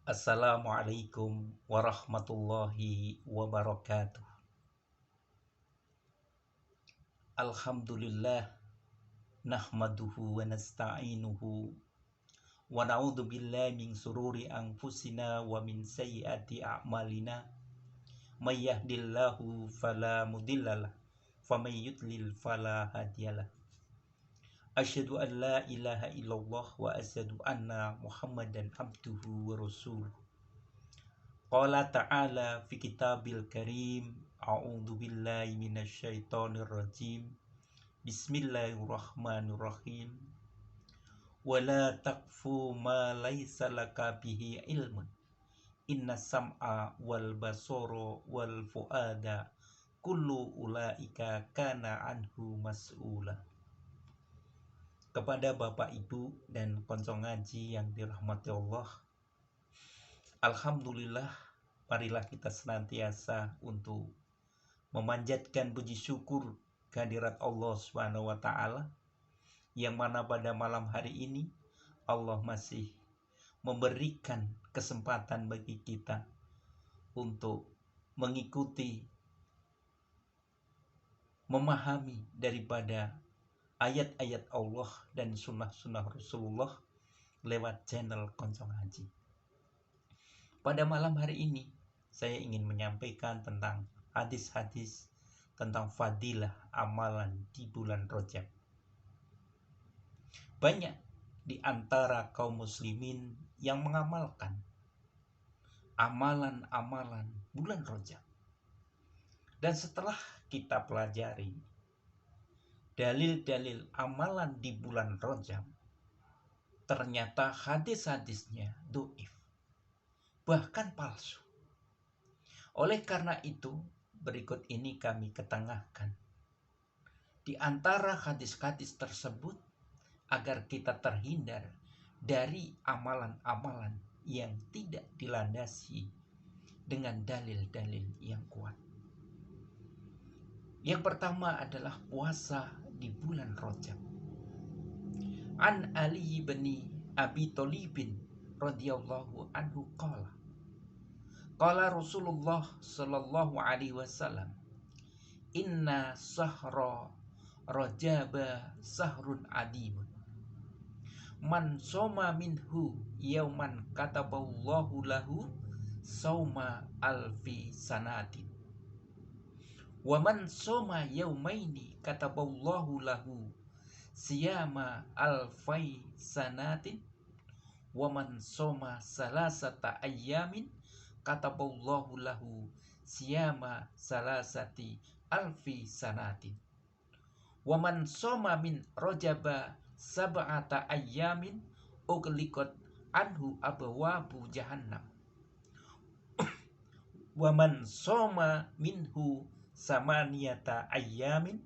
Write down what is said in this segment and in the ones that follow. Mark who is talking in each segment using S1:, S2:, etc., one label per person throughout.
S1: Assalamualaikum warahmatullahi wabarakatuh. Alhamdulillah nahmaduhu wa nasta'inuhu wa na'udzu billahi min sururi anfusina wa min sayyiati a'malina. May yahdihillahu fala mudhillalah wa may yudlil fala hadiyalah. Asyhadu an la ilaha illallah wa asyhadu anna Muhammadan abduhu wa rasuluh. Qala ta'ala fi kitabil karim, a'udzu billahi minasyaitonir rajim. Bismillahirrahmanirrahim. Wala taqfu ma laisa laka bihi ilmun. Inna sam'a wal basara wal fuada kullu ulaika kana anhu mas'ula. Kepada Bapak Ibu dan konco ngaji yang dirahmati Allah, alhamdulillah, marilah kita senantiasa untuk memanjatkan puji syukur kehadirat Allah Subhanahu wa taala, yang mana pada malam hari ini Allah masih memberikan kesempatan bagi kita untuk mengikuti, memahami daripada ayat-ayat Allah dan sunnah-sunnah Rasulullah lewat channel Konco Ngaji. Pada malam hari ini saya ingin menyampaikan tentang hadis-hadis tentang fadilah amalan di bulan Rajab. Banyak di antara kaum muslimin yang mengamalkan amalan-amalan bulan Rajab. Dan setelah kita pelajari dalil-dalil amalan di bulan Rajab, ternyata hadis-hadisnya dhaif, bahkan palsu. Oleh karena itu, berikut ini kami ketengahkan di antara hadis-hadis tersebut agar kita terhindar dari amalan-amalan yang tidak dilandasi dengan dalil-dalil yang kuat. Yang pertama adalah puasa di bulan Rajab. An Ali bin Abi Thalib radhiyallahu anhu qala Rasulullah sallallahu alaihi wasallam, inna sahra Rajaba sahrun adimun, man soma minhu yauman kataballahu lahu sauma alfi sanatin, wa man soma yaumaini kataballahu lahu siyama alfai sanatin, wa man soma salasata ayyamin kataballahu lahu siyama salasati alfi sanatin, wa man soma min rajaba sab'ata ayyamin ughliqat anhu abwabu jahannam, wa man soma minhu samaniyata ayyamin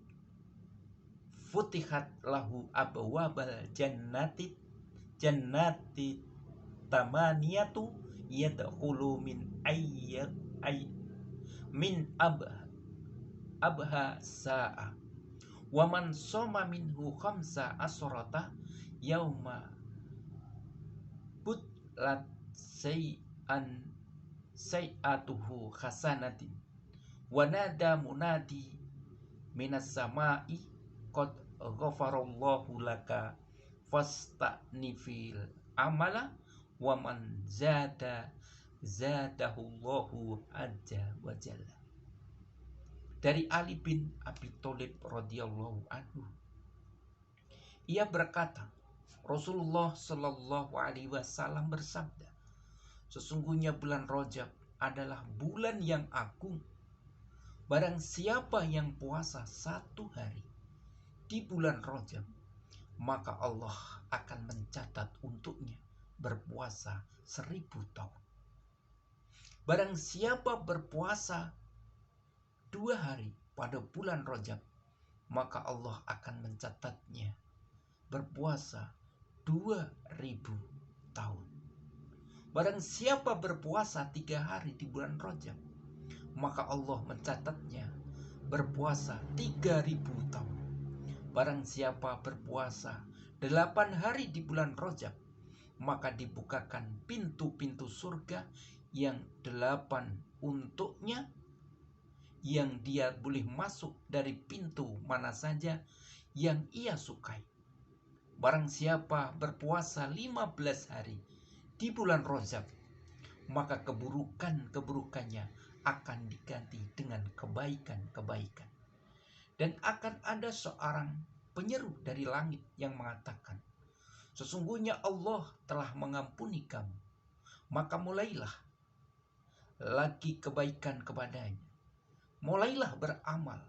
S1: futihat lahu abwabal jannati tamaniyatu yadkhulu min abha sa'a, wa man soma minhu khamsa asrata yauma butlat say'atuhu khasanatin, wa nada munadi minas sama'i qad ghafarallahu laka fastanifil amala, wa man zadahullahu azza wa jalla. Dari Ali bin Abi Thalib radhiyallahu anhu, ia berkata, Rasulullah sallallahu alaihi wasallam bersabda, sesungguhnya bulan Rajab adalah bulan yang agung. Barang siapa yang puasa 1 hari di bulan Rajab, maka Allah akan mencatat untuknya berpuasa 1000 tahun. Barang siapa berpuasa 2 hari pada bulan Rajab, maka Allah akan mencatatnya berpuasa 2000 tahun. Barang siapa berpuasa 3 hari di bulan Rajab, maka Allah mencatatnya berpuasa 3000 tahun. Barang siapa berpuasa 8 hari di bulan Rajab, maka dibukakan pintu-pintu surga yang 8 untuknya, yang dia boleh masuk dari pintu mana saja yang ia sukai. Barang siapa berpuasa 15 hari di bulan Rajab, maka keburukannya akan diganti dengan kebaikan-kebaikan. Dan akan ada seorang penyeru dari langit yang mengatakan, sesungguhnya Allah telah mengampuni kamu, maka mulailah lagi kebaikan kepadanya. Mulailah beramal,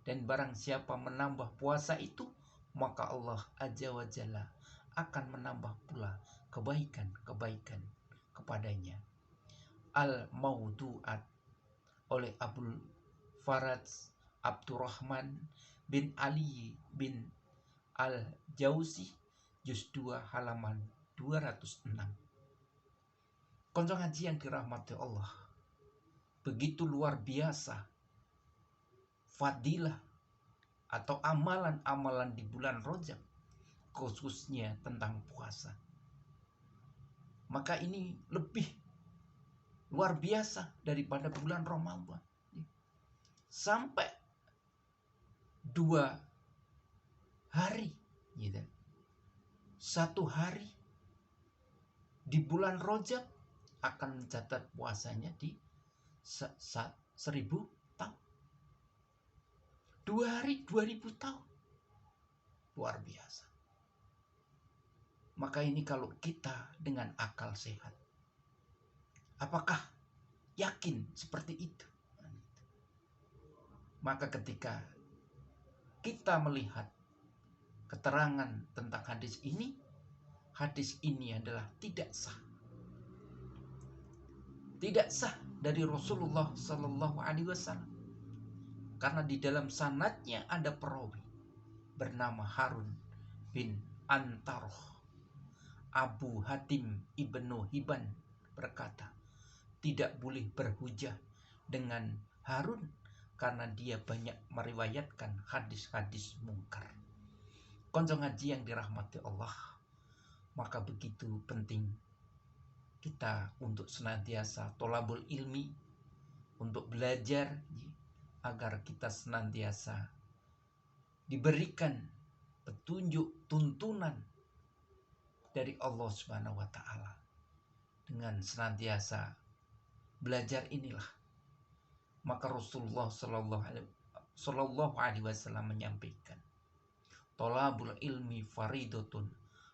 S1: dan barang siapa menambah puasa itu, maka Allah Azza wa Jalla akan menambah pula kebaikan-kebaikan kepadanya. Al-Mawdu'at oleh Abul Faraj Abdurrahman bin Ali bin Al-Jauzi, juz 2 halaman 206. Konco ngaji yang dirahmati Allah, begitu luar biasa fadilah atau amalan-amalan di bulan Rajab, khususnya tentang puasa. Maka ini lebih luar biasa daripada bulan Ramadan. Sampai 2 hari, gitu. 1 hari di bulan Rajab akan mencatat puasanya di 1000 tahun. 2 hari 2000 tahun. Luar biasa. Maka ini kalau kita dengan akal sehat, apakah yakin seperti itu? Maka ketika kita melihat keterangan tentang hadis ini adalah tidak sah. Tidak sah dari Rasulullah Sallallahu Alaihi Wasallam, karena di dalam sanadnya ada perawi bernama Harun bin Antaroh. Abu Hatim Ibnu Hibban berkata, tidak boleh berhujah dengan Harun karena dia banyak meriwayatkan hadis-hadis mungkar. Konco ngaji yang dirahmati Allah, maka begitu penting kita untuk senantiasa tolabul ilmi, untuk belajar agar kita senantiasa diberikan petunjuk, tuntunan dari Allah Subhanahu wa taala. Dengan senantiasa belajar inilah, maka Rasulullah sallallahu alaihi wasallam menyampaikan, tolabul ilmi faridatun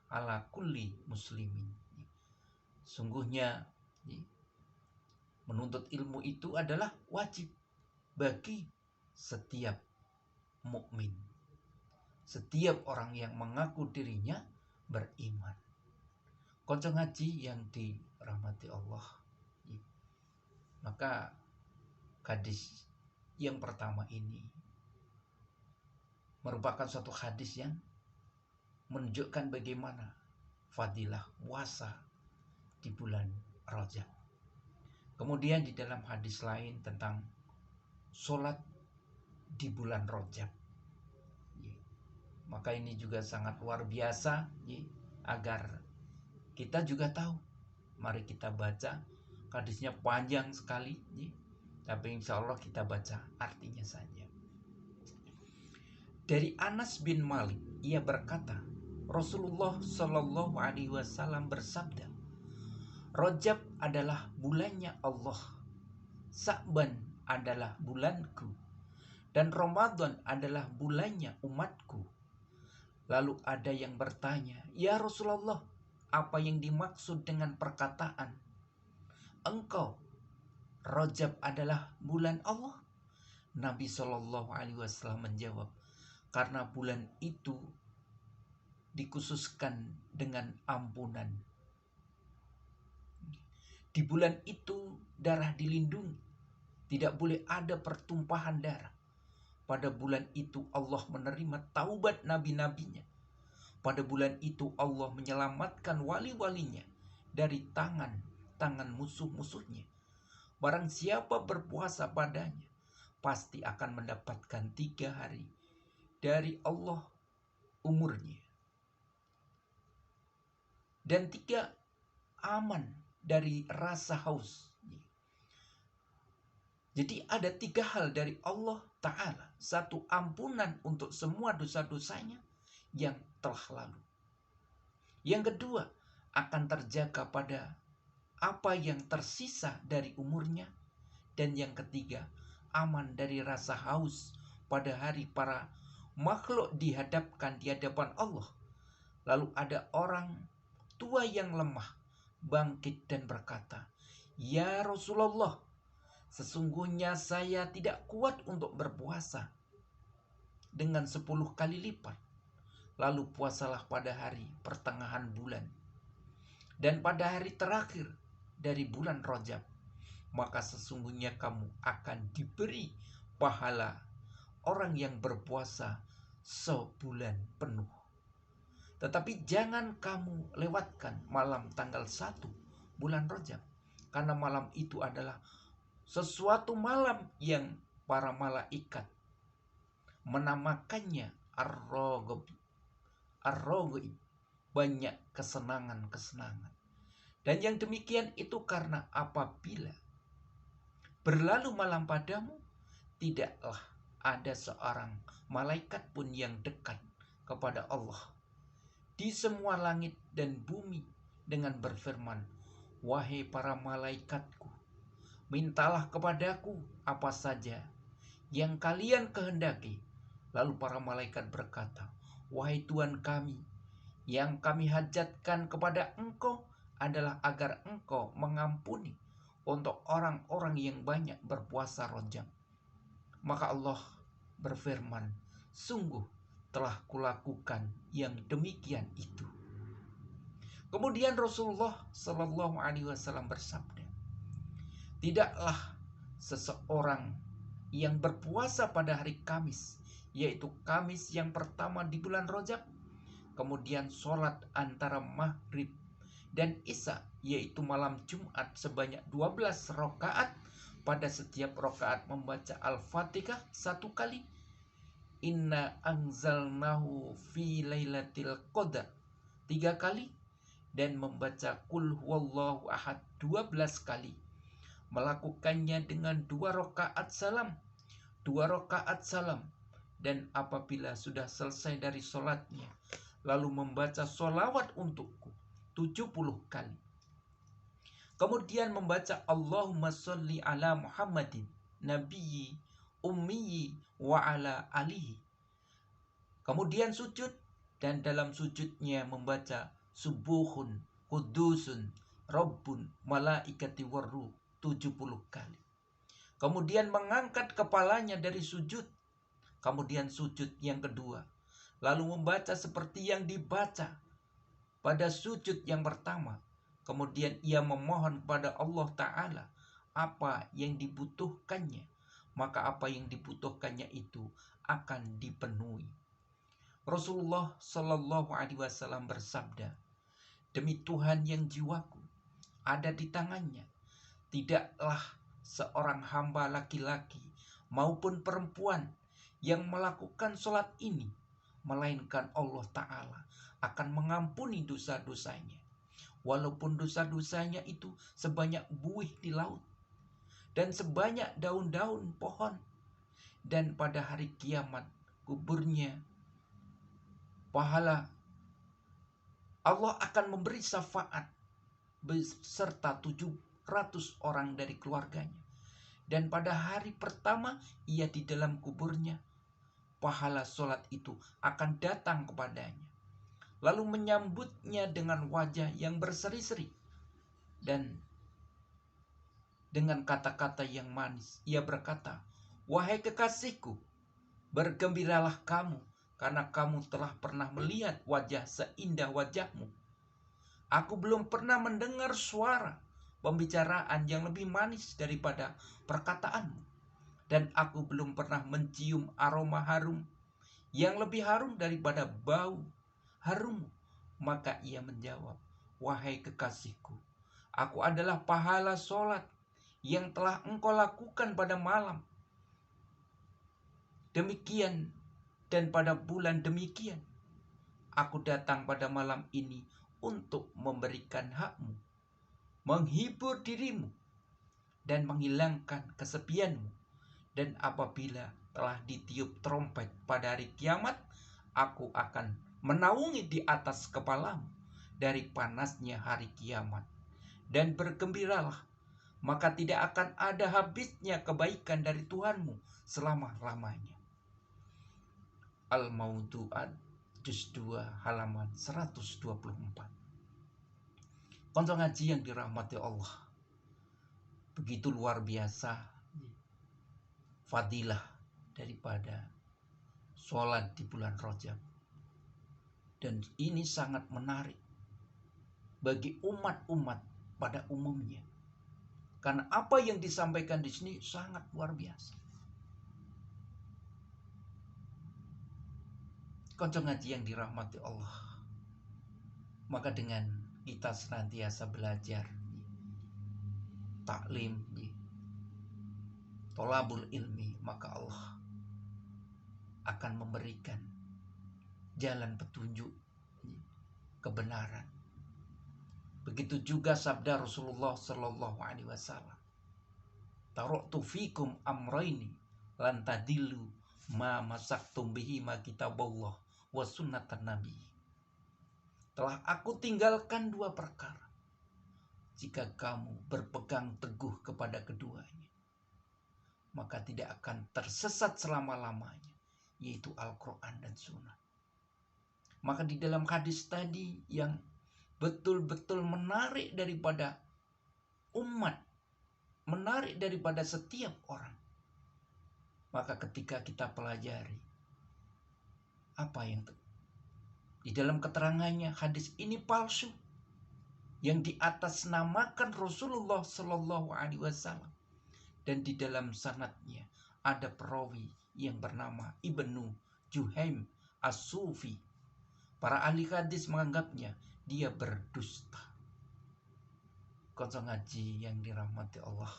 S1: ala kulli muslimin. Sungguhnya menuntut ilmu itu adalah wajib bagi setiap mukmin, setiap orang yang mengaku dirinya beriman. Konco ngaji yang dirahmati Allah, maka hadis yang pertama ini merupakan suatu hadis yang menunjukkan bagaimana fadilah puasa di bulan Rajab. Kemudian di dalam hadis lain tentang sholat di bulan Rajab, maka ini juga sangat luar biasa, agar kita juga tahu. Mari kita baca, hadisnya panjang sekali, tapi insya Allah kita baca artinya saja. Dari Anas bin Malik, ia berkata, Rasulullah Shallallahu Alaihi Wasallam bersabda, Rajab adalah bulannya Allah, Sa'ban adalah bulanku, dan Ramadan adalah bulannya umatku. Lalu ada yang bertanya, ya Rasulullah, apa yang dimaksud dengan perkataan engkau Rajab adalah bulan Allah? Nabi Shallallahu Alaihi Wasallam menjawab, karena bulan itu dikhususkan dengan ampunan. Di bulan itu darah dilindungi, tidak boleh ada pertumpahan darah. Pada bulan itu Allah menerima taubat nabi-nabinya. Pada bulan itu Allah menyelamatkan wali-walinya dari tangan musuh-musuhnya. Barang siapa berpuasa padanya, pasti akan mendapatkan 3 hari dari Allah umurnya. Dan 3, aman dari rasa haus. Jadi ada 3 hal dari Allah Ta'ala. 1, ampunan untuk semua dosa-dosanya yang telah lalu. Yang kedua, akan terjaga pada apa yang tersisa dari umurnya. Dan yang ketiga, aman dari rasa haus pada hari para makhluk dihadapkan di hadapan Allah. Lalu ada orang tua yang lemah bangkit dan berkata, "Ya Rasulullah, sesungguhnya saya tidak kuat untuk berpuasa dengan 10 kali lipat. Lalu puasalah pada hari pertengahan bulan dan pada hari terakhir dari bulan Rajab. Maka sesungguhnya kamu akan diberi pahala orang yang berpuasa sebulan penuh. Tetapi jangan kamu lewatkan malam tanggal 1 bulan Rajab, karena malam itu adalah sesuatu malam yang para malaikat menamakannya Ar-Raghaib, banyak kesenangan-kesenangan. Dan yang demikian itu karena apabila berlalu malam padamu, tidaklah ada seorang malaikat pun yang dekat kepada Allah di semua langit dan bumi dengan berfirman, "Wahai para malaikatku, mintalah kepadaku apa saja yang kalian kehendaki." Lalu para malaikat berkata, "Wahai Tuhan kami, yang kami hajatkan kepada Engkau adalah agar Engkau mengampuni untuk orang-orang yang banyak berpuasa Rajab." Maka Allah berfirman, "Sungguh telah kulakukan yang demikian itu." Kemudian Rasulullah Shallallahu Alaihi Wasallam bersabda, "Tidaklah seseorang yang berpuasa pada hari Kamis, yaitu Kamis yang pertama di bulan Rajab, kemudian sholat antara maghrib dan isya, yaitu malam Jumat sebanyak 12 rakaat, pada setiap rakaat membaca Al-Fatihah 1 kali, Inna anzalnahu fi lailatul qadar 3 kali, dan membaca Qul huwallahu ahad 12 kali, melakukannya dengan 2 rakaat salam, dan apabila sudah selesai dari sholatnya, lalu membaca sholawat untukku 70 kali. Kemudian membaca Allahumma sholli ala Muhammadin nabiyyi ummiyi wa ala alihi. Kemudian sujud, dan dalam sujudnya membaca subuhun kudusun rabbun malaikati warruh 70 kali. Kemudian mengangkat kepalanya dari sujud. Kemudian sujud yang kedua, lalu membaca seperti yang dibaca pada sujud yang pertama. Kemudian ia memohon kepada Allah Ta'ala apa yang dibutuhkannya, maka apa yang dibutuhkannya itu akan dipenuhi. Rasulullah Shallallahu Alaihi Wasallam bersabda, "Demi Tuhan yang jiwaku ada di tangannya, tidaklah seorang hamba laki-laki maupun perempuan yang melakukan sholat ini, melainkan Allah Ta'ala akan mengampuni dosa-dosanya, walaupun dosa-dosanya itu sebanyak buih di laut dan sebanyak daun-daun pohon. Dan pada hari kiamat kuburnya pahala Allah akan memberi syafaat beserta 700 orang dari keluarganya. Dan pada hari pertama ia di dalam kuburnya, pahala sholat itu akan datang kepadanya, lalu menyambutnya dengan wajah yang berseri-seri dan dengan kata-kata yang manis. Ia berkata, 'Wahai kekasihku, bergembiralah kamu, karena kamu telah pernah melihat wajah seindah wajahmu. Aku belum pernah mendengar suara pembicaraan yang lebih manis daripada perkataanmu, dan aku belum pernah mencium aroma harum yang lebih harum daripada bau harummu.' Maka ia menjawab, 'Wahai kekasihku, aku adalah pahala sholat yang telah engkau lakukan pada malam demikian dan pada bulan demikian. Aku datang pada malam ini untuk memberikan hakmu, menghibur dirimu, dan menghilangkan kesepianmu. Dan apabila telah ditiup trompet pada hari kiamat, aku akan menaungi di atas kepalamu dari panasnya hari kiamat. Dan bergembiralah, maka tidak akan ada habisnya kebaikan dari Tuhanmu selama-lamanya. Al-Mawdu'at juz 2 halaman 124. Konco ngaji yang dirahmati Allah, begitu luar biasa fadilah daripada sholat di bulan Rajab. Dan ini sangat menarik bagi umat-umat pada umumnya, karena apa yang disampaikan di sini sangat luar biasa. Konco ngaji yang dirahmati Allah, maka dengan kita senantiasa belajar, taklim, tolabul ilmi, maka Allah akan memberikan jalan petunjuk kebenaran. Begitu juga sabda Rasulullah Sallallahu Alaihi Wasallam, taraktu fikum amraini lan tadillu ma masaktum bihi ma kitaballah wa sunnatan nabi. Telah aku tinggalkan dua perkara, jika kamu berpegang teguh kepada keduanya, maka tidak akan tersesat selama-lamanya, yaitu Al-Quran dan Sunnah. Maka di dalam hadis tadi yang betul-betul menarik daripada umat, menarik daripada setiap orang, maka ketika kita pelajari apa yang di dalam keterangannya, hadis ini palsu, yang di atas namakan Rasulullah Sallallahu Alaihi Wasallam, dan di dalam sanadnya ada perawi yang bernama Ibnu Juhaim As-Sufi. Para ahli hadis menganggapnya dia berdusta. Konco ngaji yang dirahmati Allah,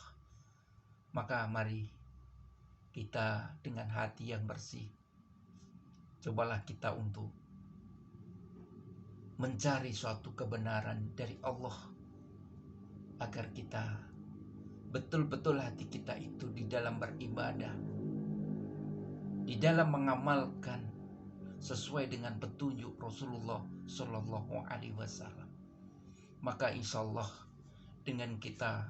S1: maka mari kita dengan hati yang bersih, cobalah kita untuk mencari suatu kebenaran dari Allah, agar kita betul-betul hati kita itu di dalam beribadah, di dalam mengamalkan sesuai dengan petunjuk Rasulullah Sallallahu Alaihi Wasallam. Maka insya Allah dengan kita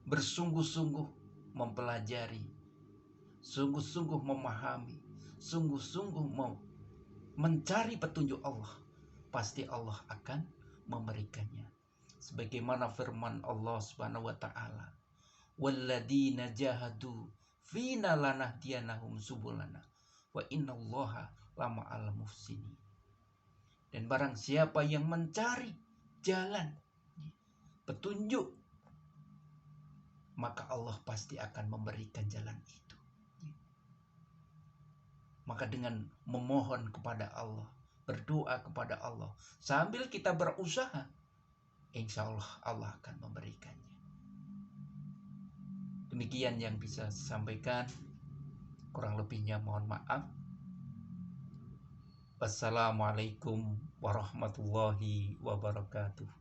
S1: bersungguh-sungguh mempelajari, sungguh-sungguh memahami, sungguh-sungguh mencari petunjuk Allah, pasti Allah akan memberikannya. Sebagaimana firman Allah Subhanahu wa taala, "Walladzina jahadu fina lanahdiyanahum subulana wa innallaha lama'al muhsinin." Dan barang siapa yang mencari jalan petunjuk, maka Allah pasti akan memberikan jalan itu. Maka dengan memohon kepada Allah, berdoa kepada Allah, sambil kita berusaha, insya Allah Allah akan memberikannya. Demikian yang bisa saya sampaikan, kurang lebihnya mohon maaf. Wassalamualaikum warahmatullahi wabarakatuh.